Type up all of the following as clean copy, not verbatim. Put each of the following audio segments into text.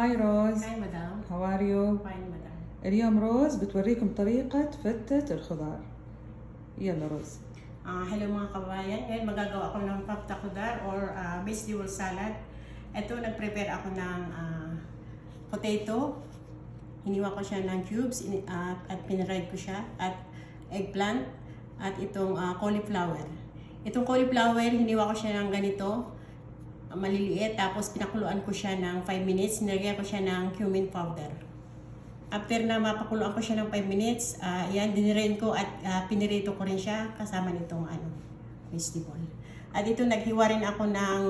هاي روز. هاي مدام. How are you؟ فاين مدام. اليوم روز بتوريكم طريقة فتة الخضار. يلا روز. Hello mga kabayan. Ngayon magagawa ako ng papta khudar or vegetable salad. Ito, nag-prepare ako ng potato. Hiniwa ko siya ng cubes at piniried ko siya. At eggplant. At itong cauliflower. Itong cauliflower, hiniwa ko siya ng ganito. Maliliit. Tapos pinakuluan ko siya ng 5 minutes. Nilagyan ko siya ng cumin powder. After na mapakuluan ko siya ng 5 minutes, yan, dinirain ko at pinirito ko rin siya kasama nitong vegetable. At ito, naghiwa rin ako ng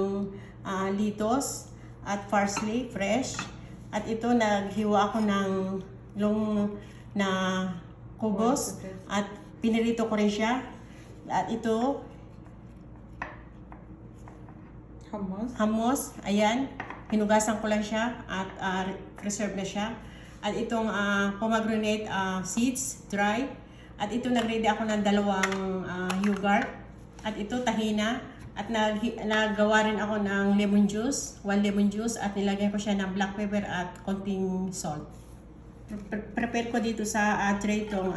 litos at parsley, fresh. At ito, naghiwa ako ng long na kubos at pinirito ko rin siya. At ito, hummus, ayan, hinugasan ko lang siya at preserve na siya. At itong pomegranate seeds, dry. At ito, nag-ready ako ng 2 yogurt. At ito, tahina. At nagawa rin ako ng lemon juice, 1 lemon juice. At nilagyan ko siya ng black pepper at konting salt. Prepare ko dito sa tray itong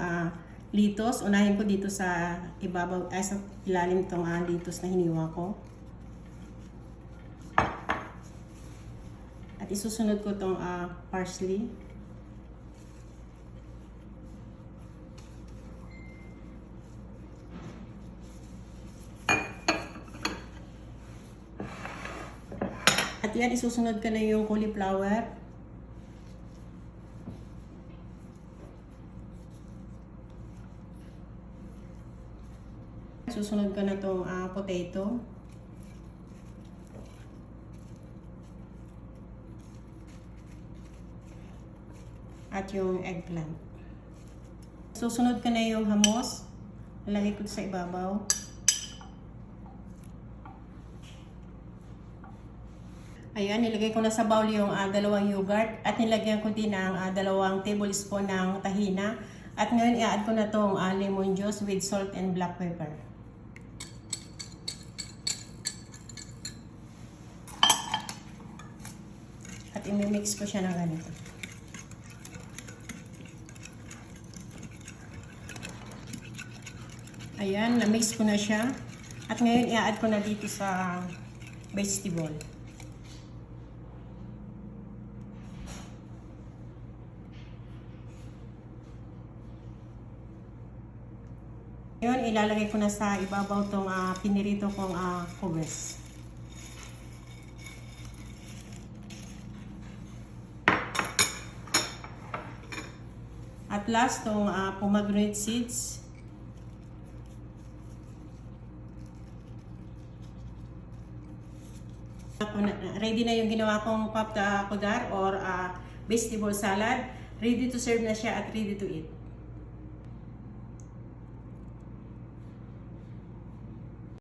litos. Unahin ko dito sa ibabaw, sa ilalim itong litos na hiniwa ko. At isusunod ko itong parsley. At yan, isusunod ko na yung cauliflower. Susunod ko na itong potato. At yung eggplant. Susunod ko na yung hummus. Lalagay ko sa ibabaw. Ayan, nilagay ko na sa bowl yung 2 yogurt at nilagyan ko din ng 2 tablespoon ng tahina. At ngayon, i-add ko na tong lemon juice with salt and black pepper. At i-mix ko siya ng ganito. Ayan, na-mix ko na siya. At ngayon, i-add ko na dito sa vegetable. Ngayon, ilalagay ko na sa ibabaw itong pinirito kong kubes. At last, itong pomegranate seeds. Ready na yung ginawa kong papta khudar or vegetable salad. Ready to serve na siya at ready to eat.